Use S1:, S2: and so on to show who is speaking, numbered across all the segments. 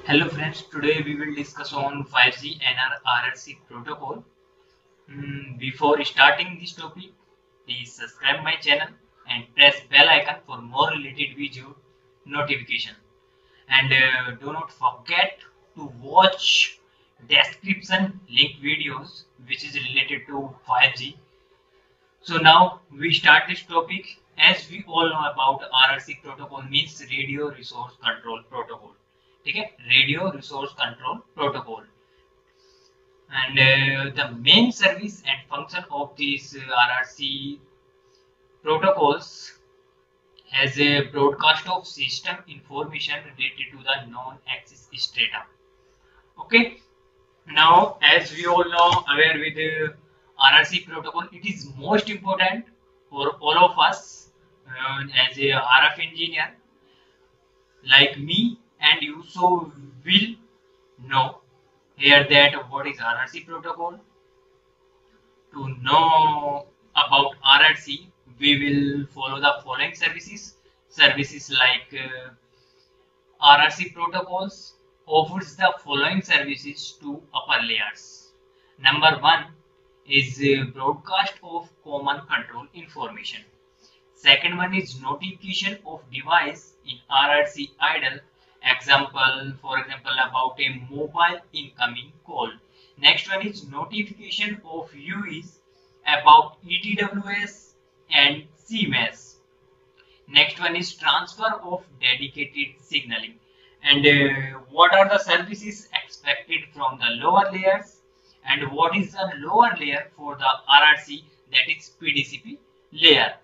S1: Hello friends, today we will discuss on 5G NR-RRC protocol. Before starting this topic, please subscribe my channel and press bell icon for more related video notification. And do not forget to watch description link videos which is related to 5G. So now we start this topic. As we all know about RRC protocol means radio resource control protocol. Okay, radio resource control protocol, and the main service and function of these RRC protocols has a broadcast of system information related to the non-access strata. Okay, now as we all know aware with the RRC protocol, it is most important for all of us as a RF engineer like me and you, so will know here that what is RRC protocol. To know about RRC, we will follow the following services like RRC protocols offers the following services to upper layers. Number one is broadcast of common control information. Second one is notification of device in RRC idle. For example, about a mobile incoming call. Next one is notification of UEs about ETWS and CMS. Next one is transfer of dedicated signaling. And what are the services expected from the lower layers, and what is the lower layer for the RRC, that is PDCP layer.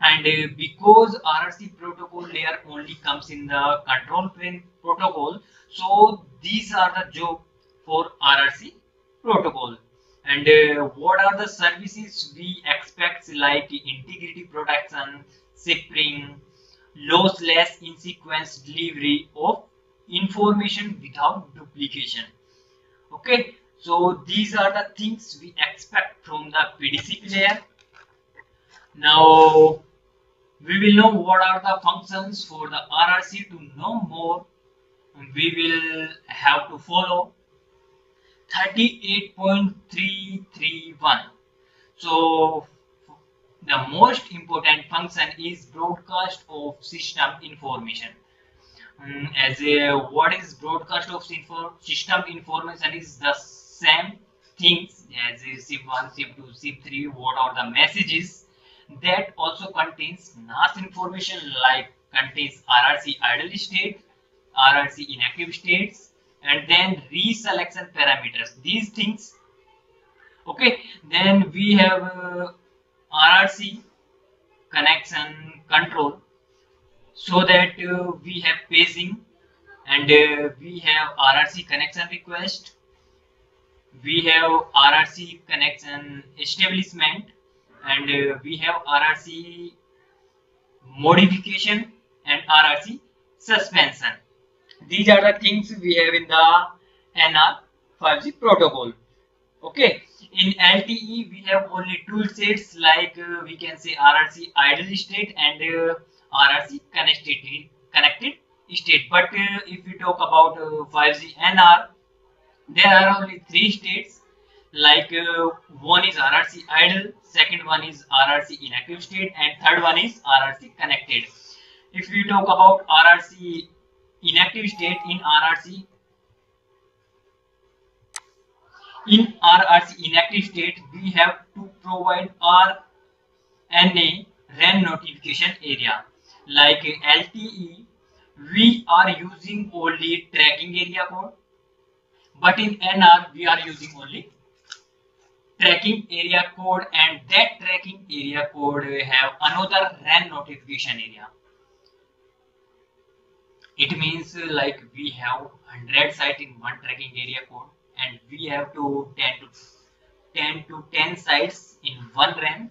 S1: And because RRC protocol layer only comes in the control plane protocol, so these are the job for RRC protocol. And what are the services we expect, like integrity protection, shipping, lossless in sequence delivery of information without duplication. Okay, so these are the things we expect from the PDCP layer. Now we will know what are the functions for the RRC. To know more, we will have to follow 38.331. So the most important function is broadcast of system information. As a what is broadcast of system information is the same things as a SIP1, SIP2, SIP3. What are the messages? That also contains NAS information, like contains RRC idle state, RRC inactive states, and then reselection parameters. These things. Okay, then we have RRC connection control, so that we have paging, and we have RRC connection request, we have RRC connection establishment, and we have RRC modification and RRC suspension. These are the things we have in the NR5G protocol. Okay, in LTE we have only two states, like we can say RRC idle state and RRC connected state. But if we talk about 5G NR, there are only three states, like one is RRC idle, second one is RRC inactive state, and third one is RRC connected. If we talk about RRC inactive state, in RRC inactive state we have to provide RNA RAN notification area. Like LTE we are using only tracking area code, but in NR we are using only tracking area code, and that tracking area code have another RAN notification area. It means like we have 100 sites in one tracking area code, and we have to 10 to 10 sites in one RAN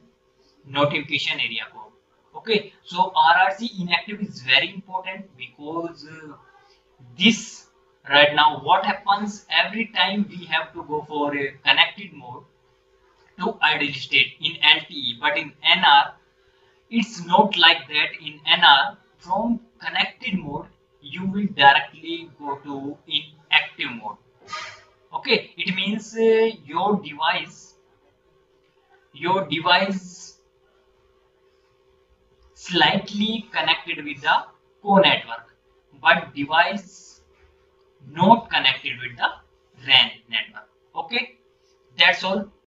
S1: notification area code. Okay, so RRC inactive is very important, because this right now what happens, every time we have to go for a connected mode to idle state in LTE, but in NR it's not like that. In NR, from connected mode you will directly go to inactive mode. Okay, it means your device slightly connected with the core network, but device not connected with the RAN network. Okay, that's all.